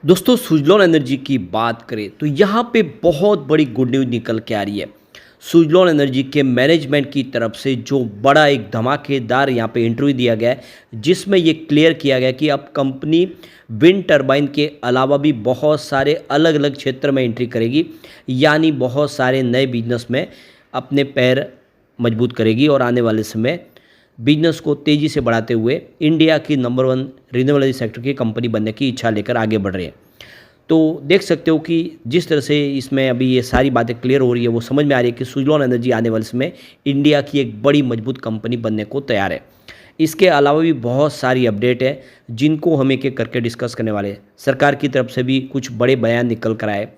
दोस्तों सुजलॉन एनर्जी की बात करें तो यहाँ पे बहुत बड़ी गुड न्यूज़ निकल के आ रही है। सुजलॉन एनर्जी के मैनेजमेंट की तरफ से जो बड़ा एक धमाकेदार यहाँ पे इंटरव्यू दिया गया है, जिसमें ये क्लियर किया गया कि अब कंपनी विंड टरबाइन के अलावा भी बहुत सारे अलग अलग क्षेत्र में एंट्री करेगी, यानी बहुत सारे नए बिजनेस में अपने पैर मजबूत करेगी और आने वाले समय बिजनेस को तेज़ी से बढ़ाते हुए इंडिया की नंबर 1 रिन्यूएबल एनर्जी सेक्टर की कंपनी बनने की इच्छा लेकर आगे बढ़ रही है। तो देख सकते हो कि जिस तरह से इसमें अभी ये सारी बातें क्लियर हो रही है, वो समझ में आ रही है कि सुजलॉन एनर्जी आने वाले समय इंडिया की एक बड़ी मजबूत कंपनी बनने को तैयार है। इसके अलावा भी बहुत सारी अपडेट है जिनको हम एक एक करके डिस्कस करने वाले हैं। सरकार की तरफ से भी कुछ बड़े बयान निकल कर आए।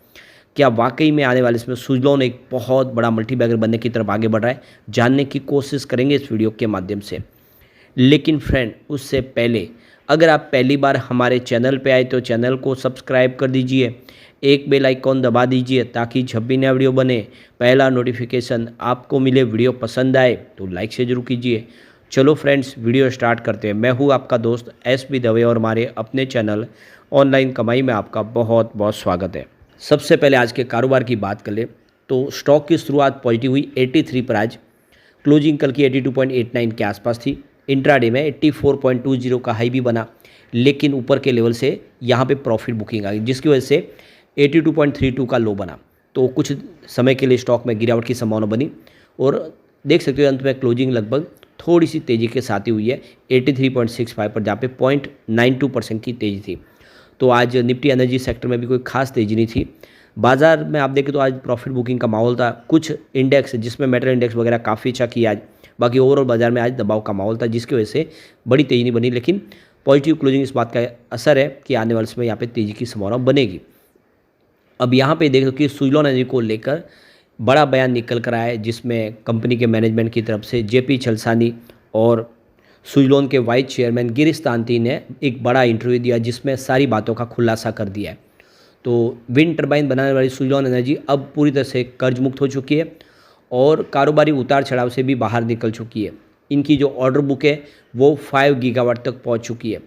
क्या वाकई में आने वाले इसमें सुजलॉन एक बहुत बड़ा मल्टीबैगर बनने की तरफ आगे बढ़ रहा है, जानने की कोशिश करेंगे इस वीडियो के माध्यम से। लेकिन फ्रेंड, उससे पहले अगर आप पहली बार हमारे चैनल पे आए तो चैनल को सब्सक्राइब कर दीजिए, एक बेल आइकॉन दबा दीजिए ताकि जब भी नया वीडियो बने पहला नोटिफिकेशन आपको मिले। वीडियो पसंद आए तो लाइक से जरूर कीजिए। चलो फ्रेंड्स, वीडियो स्टार्ट करते हैं। मैं हूँ आपका दोस्त SB दवे और हमारे अपने चैनल ऑनलाइन कमाई में आपका बहुत बहुत स्वागत है। सबसे पहले आज के कारोबार की बात कर ले तो स्टॉक की शुरुआत पॉजिटिव हुई 83 पर। आज क्लोजिंग कल की 82.89 के आसपास थी। इंट्राडे में 84.20 का हाई भी बना, लेकिन ऊपर के लेवल से यहाँ पे प्रॉफिट बुकिंग आ गई, जिसकी वजह से 82.32 का लो बना। तो कुछ समय के लिए स्टॉक में गिरावट की संभावना बनी और देख सकते हो अंत में क्लोजिंग लगभग थोड़ी सी तेज़ी के साथ ही हुई है 83.65 पर, जहाँ पे 0.92% की तेज़ी थी। तो आज निफ्टी एनर्जी सेक्टर में भी कोई खास तेज़ी नहीं थी। बाजार में आप देखें तो आज प्रॉफिट बुकिंग का माहौल था। कुछ इंडेक्स जिसमें मेटल इंडेक्स वगैरह काफ़ी अच्छा किया आज, बाकी ओवरऑल बाजार में आज दबाव का माहौल था, जिसकी वजह से बड़ी तेज़ी नहीं बनी। लेकिन पॉजिटिव क्लोजिंग इस बात का असर है कि आने वाले समय यहाँ पे तेज़ी की संभावना बनेगी। अब यहाँ पे देखो कि सुजलॉन एनर्जी को लेकर बड़ा बयान निकल कर आया है, जिसमें कंपनी के मैनेजमेंट की तरफ से JP चलसानी और सुजलॉन के वाइस चेयरमैन गिरीश तांती ने एक बड़ा इंटरव्यू दिया, जिसमें सारी बातों का खुलासा कर दिया है। तो विंड टरबाइन बनाने वाली सुजलॉन एनर्जी अब पूरी तरह से कर्ज मुक्त हो चुकी है और कारोबारी उतार चढ़ाव से भी बाहर निकल चुकी है। इनकी जो ऑर्डर बुक है वो 5 गीगावाट तक पहुंच चुकी है।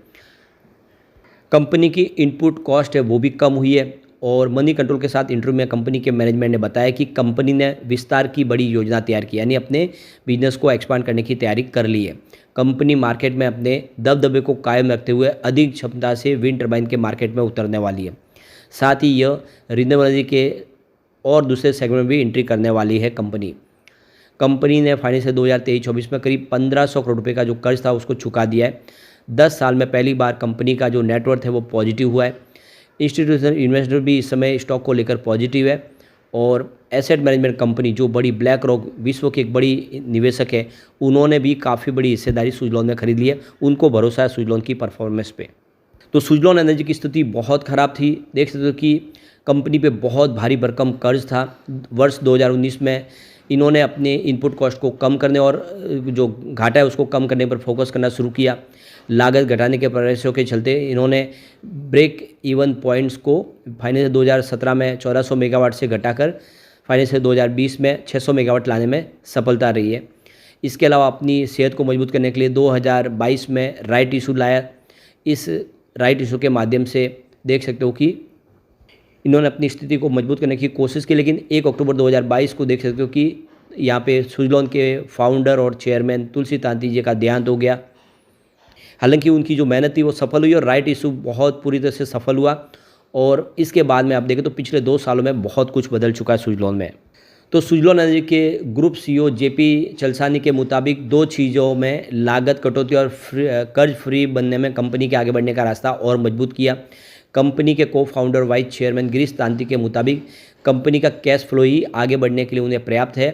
कंपनी की इनपुट कॉस्ट है वो भी कम हुई है और मनी कंट्रोल के साथ इंटरव्यू में कंपनी के मैनेजमेंट ने बताया कि कंपनी ने विस्तार की बड़ी योजना तैयार की, यानी अपने बिजनेस को एक्सपांड करने की तैयारी कर ली है। कंपनी मार्केट में अपने दबदबे को कायम रखते हुए अधिक क्षमता से विंड टरबाइन के मार्केट में उतरने वाली है। साथ ही यह रिन्यूएबल एनर्जी के और दूसरे सेगमेंट में भी एंट्री करने वाली है। कंपनी ने फाइनेंशियल 2023-24 में करीब 1500 करोड़ रुपए का जो कर्ज था उसको चुका दिया है। 10 साल में पहली बार कंपनी का जो नेटवर्थ है वो पॉजिटिव हुआ है। इंस्टीट्यूशनल इन्वेस्टर भी इस समय स्टॉक को लेकर पॉजिटिव है और एसेट मैनेजमेंट कंपनी जो बड़ी ब्लैक रॉक विश्व की एक बड़ी निवेशक है, उन्होंने भी काफ़ी बड़ी हिस्सेदारी सुजलॉन में खरीद ली है। उनको भरोसा है सुजलॉन की परफॉर्मेंस पे। तो सुजलॉन एनर्जी की स्थिति बहुत ख़राब थी। देख सकते हो कि कंपनी पे बहुत भारी भरकम कर्ज था। वर्ष 2019 में इन्होंने अपने इनपुट कॉस्ट को कम करने और जो घाटा है उसको कम करने पर फोकस करना शुरू किया। लागत घटाने के प्रयासों के चलते इन्होंने ब्रेक इवन पॉइंट्स को फाइनेंशियल 2017 में 1400 मेगावाट से घटाकर फाइनेंशियल 2020 में 600 मेगावाट लाने में सफलता रही है। इसके अलावा अपनी सेहत को मजबूत करने के लिए 2022 में राइट इशू लाया। इस राइट इशू के माध्यम से देख सकते हो कि इन्होंने अपनी स्थिति को मजबूत करने की कोशिश की, लेकिन 1 अक्टूबर 2022 को देख सकते हो कि यहाँ पे सुजलॉन के फाउंडर और चेयरमैन तुलसी तांती जी का देहांत हो गया। हालांकि उनकी जो मेहनत थी वो सफल हुई और राइट इशू बहुत पूरी तरह से सफल हुआ और इसके बाद में आप देखें तो पिछले 2 सालों में बहुत कुछ बदल चुका है सुजलॉन में। तो सुजलॉन एनर्जी के ग्रुप CEO JP चलसानी के मुताबिक 2 चीज़ों में लागत कटौती और कर्ज फ्री बनने में कंपनी के आगे बढ़ने का रास्ता और मजबूत किया। कंपनी के को founder vice chairman Girish Tanti के मुताबिक कंपनी का कैश फ्लो ही आगे बढ़ने के लिए उन्हें पर्याप्त है।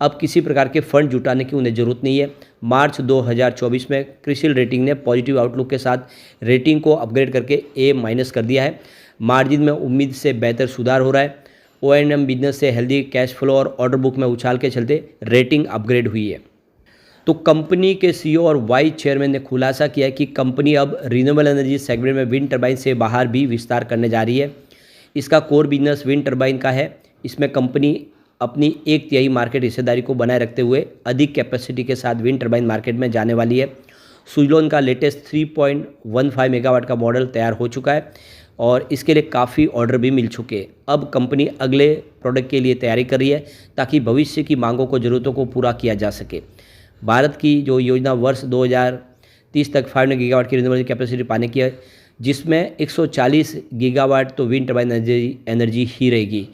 अब किसी प्रकार के फंड जुटाने की उन्हें ज़रूरत नहीं है। मार्च 2024 में क्रिसिल रेटिंग ने पॉजिटिव आउटलुक के साथ रेटिंग को अपग्रेड करके A- कर दिया है। मार्जिन में उम्मीद से बेहतर सुधार हो रहा है। O&M बिजनेस से हेल्दी कैश फ्लो और ऑर्डर बुक में उछाल के चलते रेटिंग अपग्रेड हुई है। तो कंपनी के CEO और वाइस चेयरमैन ने खुलासा किया है कि कंपनी अब रिन्यूएबल एनर्जी सेगमेंट में विंड टरबाइन से बाहर भी विस्तार करने जा रही है। इसका कोर बिजनेस विंड टरबाइन का है। इसमें कंपनी अपनी 1/3 मार्केट हिस्सेदारी को बनाए रखते हुए अधिक कैपेसिटी के साथ विंड टरबाइन मार्केट में जाने वाली है। सुजलॉन का लेटेस्ट 3.15 मेगावाट का मॉडल तैयार हो चुका है। और इसके लिए काफ़ी ऑर्डर भी मिल चुके हैं। अब कंपनी अगले प्रोडक्ट के लिए तैयारी कर रही है ताकि भविष्य की मांगों को ज़रूरतों को पूरा किया जा सके। भारत की जो योजना वर्ष 2030 तक 500 गीगावाट की रिन्यूएबल कैपेसिटी पाने की है, जिसमें 140 गीगावाट तो विंड टर्बाइन एनर्जी ही रहेगी।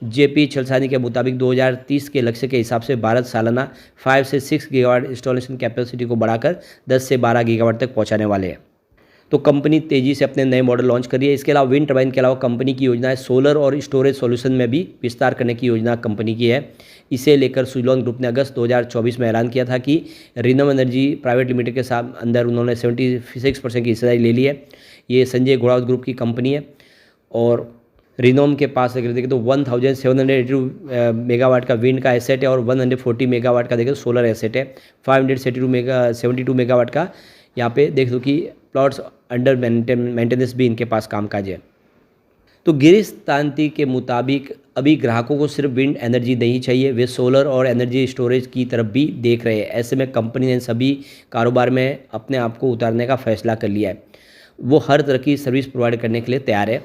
जेपी छलसानी के मुताबिक 2030 के लक्ष्य के हिसाब से भारत सालाना 5 से 6 गीगावाट इंस्टॉलेशन कैपेसिटी को बढ़ाकर 10 से 12 गीगावाट तक पहुंचाने वाले हैं। तो कंपनी तेज़ी से अपने नए मॉडल लॉन्च कर रही है। इसके अलावा विंड टर्बाइन के अलावा कंपनी की योजना है सोलर और स्टोरेज सॉल्यूशन में भी विस्तार करने की योजना कंपनी की है। इसे लेकर सुजलॉन ग्रुप ने अगस्त 2024 में ऐलान किया था कि रिनम एनर्जी प्राइवेट लिमिटेड के साथ अंदर उन्होंने 76% की हिस्सेदारी ले ली है। ये संजय घोड़ावत ग्रुप की कंपनी है और रिनोम के पास अगर देखें तो 1782 मेगावाट का विंड का एसेट है और 140 मेगावाट का देखें तो सोलर एसेट है। 572 मेगावाट का यहाँ पे देख दो कि प्लॉट्स अंडर मेंटेनेंस भी इनके पास कामकाज है। तो गिरीश तांती के मुताबिक अभी ग्राहकों को सिर्फ विंड एनर्जी नहीं चाहिए, वे सोलर और एनर्जी स्टोरेज की तरफ भी देख रहे हैं। ऐसे में कंपनी ने सभी कारोबार में अपने आप को उतारने का फैसला कर लिया है। वो हर तरह की सर्विस प्रोवाइड करने के लिए तैयार है।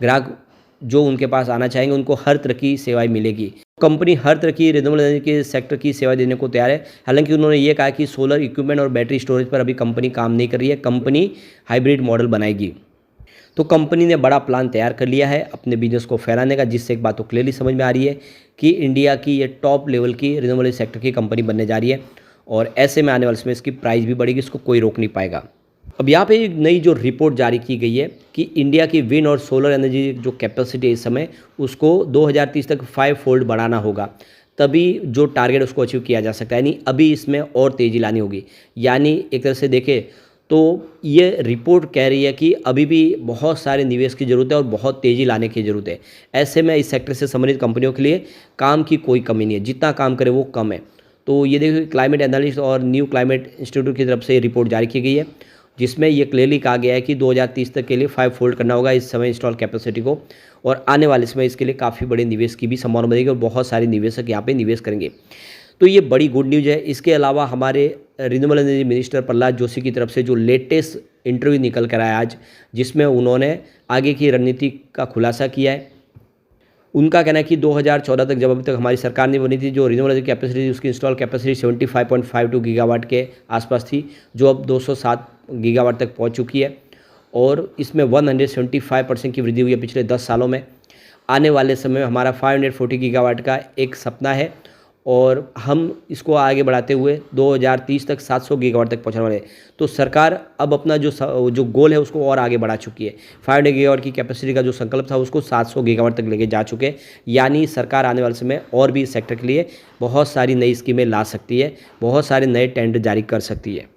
ग्राहक जो उनके पास आना चाहेंगे उनको हर तरह की सेवाएं मिलेगी। कंपनी हर तरह की रिन्यूएबल एनर्जी के सेक्टर की सेवा देने को तैयार है। हालांकि उन्होंने ये कहा कि सोलर इक्विपमेंट और बैटरी स्टोरेज पर अभी कंपनी काम नहीं कर रही है, कंपनी हाइब्रिड मॉडल बनाएगी। तो कंपनी ने बड़ा प्लान तैयार कर लिया है अपने बिजनेस को फैलाने का, जिससे एक बात तो क्लियरली समझ में आ रही है कि इंडिया की ये टॉप लेवल की रिन्यूएबल सेक्टर की कंपनी बनने जा रही है और ऐसे में आने वाले समय इसकी प्राइस भी बढ़ेगी, इसको कोई रोक नहीं पाएगा। अब यहाँ पे एक नई जो रिपोर्ट जारी की गई है कि इंडिया की विंड और सोलर एनर्जी जो कैपेसिटी है इस समय उसको 2030 तक 5 फोल्ड बढ़ाना होगा, तभी जो टारगेट उसको अचीव किया जा सकता है। यानी अभी इसमें और तेज़ी लानी होगी। यानी एक तरह से देखें तो ये रिपोर्ट कह रही है कि अभी भी बहुत सारे निवेश की ज़रूरत है और बहुत तेज़ी लाने की ज़रूरत है। ऐसे में इस सेक्टर से संबंधित कंपनियों के लिए काम की कोई कमी नहीं है, जितना काम करे वो कम है। तो ये देखिए क्लाइमेट एनालिस्ट और न्यू क्लाइमेट इंस्टीट्यूट की तरफ से रिपोर्ट जारी की गई है, जिसमें ये क्लियरली कहा गया है कि 2030 तक के लिए 5 फोल्ड करना होगा इस समय इंस्टॉल कैपेसिटी को और आने वाले समय इसके लिए काफ़ी बड़े निवेश की भी संभावना बनेगी और बहुत सारे निवेशक यहाँ पे निवेश करेंगे। तो ये बड़ी गुड न्यूज़ है। इसके अलावा हमारे renewable energy minister Prahlad Joshi की तरफ से जो लेटेस्ट इंटरव्यू निकल कर आया आज, जिसमें उन्होंने आगे की रणनीति का खुलासा किया है। उनका कहना है कि 2014 तक जब अभी तक हमारी सरकार नहीं बनी थी, जो रिन्यूएबल एनर्जी कैपेसिटी उसकी इंस्टॉल कैपेसिटी 75.52 गीगावाट के आसपास थी, जो अब 207 गीगावाट तक पहुंच चुकी है और इसमें 175% की वृद्धि हुई है पिछले 10 सालों में। आने वाले समय में हमारा 540 गीगावाट का एक सपना है और हम इसको आगे बढ़ाते हुए 2030 तक 700 गीगावाट तक पहुंचने वाले हैं। तो सरकार अब अपना जो गोल है उसको और आगे बढ़ा चुकी है। 500 गीगावाट की कैपेसिटी का जो संकल्प था उसको 700 गीगावाट तक लेके जा चुके हैं। यानी सरकार आने वाले समय और भी इस सेक्टर के लिए बहुत सारी नई स्कीमें ला सकती है, बहुत सारे नए टेंडर जारी कर सकती है।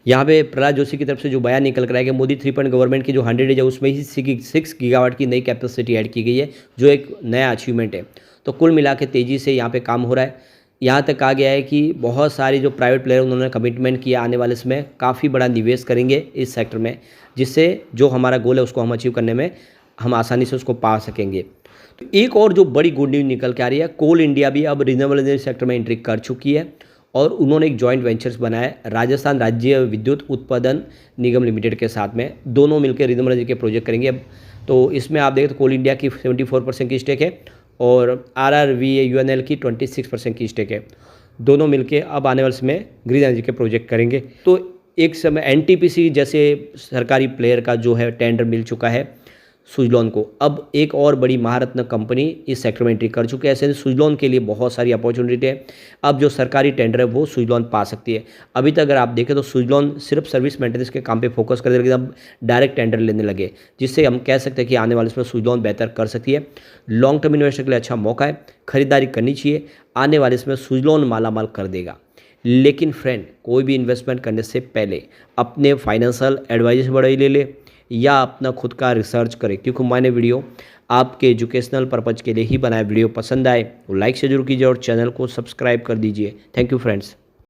यहाँ पे प्रहलाद जोशी की तरफ से जो बयान निकल कर आया कि मोदी 3 गवर्नमेंट की जो 100 डेज है उसमें ही 6 गीगावाट की नई कैपेसिटी ऐड की गई है, जो एक नया अचीवमेंट है। तो कुल मिला के तेज़ी से यहाँ पे काम हो रहा है। यहाँ तक कहा गया है कि बहुत सारी जो प्राइवेट प्लेयर उन्होंने कमिटमेंट किया आने वाले समय काफ़ी बड़ा निवेश करेंगे इस सेक्टर में, जिससे जो हमारा गोल है उसको हम अचीव करने में हम आसानी से उसको पा सकेंगे। तो एक और जो बड़ी गुड न्यूज़ निकल के आ रही है, कोल इंडिया भी अब रिन्यूएबल एनर्जी सेक्टर में एंट्री कर चुकी है और उन्होंने एक जॉइंट वेंचर्स बनाया है राजस्थान राज्य विद्युत उत्पादन निगम लिमिटेड के साथ में। दोनों मिलकर रिन्यूएबल एनर्जी के प्रोजेक्ट करेंगे। अब तो इसमें आप देखें तो कोल इंडिया की 74% की स्टेक है और RRVUNL की 26% की स्टेक है। दोनों मिलके अब आने वाले समय ग्रीन एनर्जी के प्रोजेक्ट करेंगे। तो एक समय NTPC जैसे सरकारी प्लेयर का जो है टेंडर मिल चुका है सुजलॉन को। अब एक और बड़ी महारत्न कंपनी इस सेक्टर में एंट्री कर चुकी है। ऐसे सुजलॉन के लिए बहुत सारी अपॉर्चुनिटी है। अब जो सरकारी टेंडर है वो सुजलॉन पा सकती है। अभी तक अगर आप देखें तो सुजलॉन सिर्फ सर्विस मेंटेनेंस के काम पे फोकस कर लेकिन अब डायरेक्ट टेंडर लेने लगे, जिससे हम कह सकते हैं कि आने वाले समय सुजलॉन बेहतर कर सकती है। लॉन्ग टर्म इन्वेस्टर के लिए अच्छा मौका है, खरीदारी करनी चाहिए। आने वाले समय सुजलॉन मालामाल कर देगा। लेकिन फ्रेंड, कोई भी इन्वेस्टमेंट करने से पहले अपने फाइनेंशियल एडवाइजर से बड़ाई ले ले या अपना खुद का रिसर्च करें, क्योंकि मैंने वीडियो आपके एजुकेशनल पर्पज़ के लिए ही बनाया। वीडियो पसंद आए तो लाइक से जरूर कीजिए और चैनल को सब्सक्राइब कर दीजिए। Thank you friends.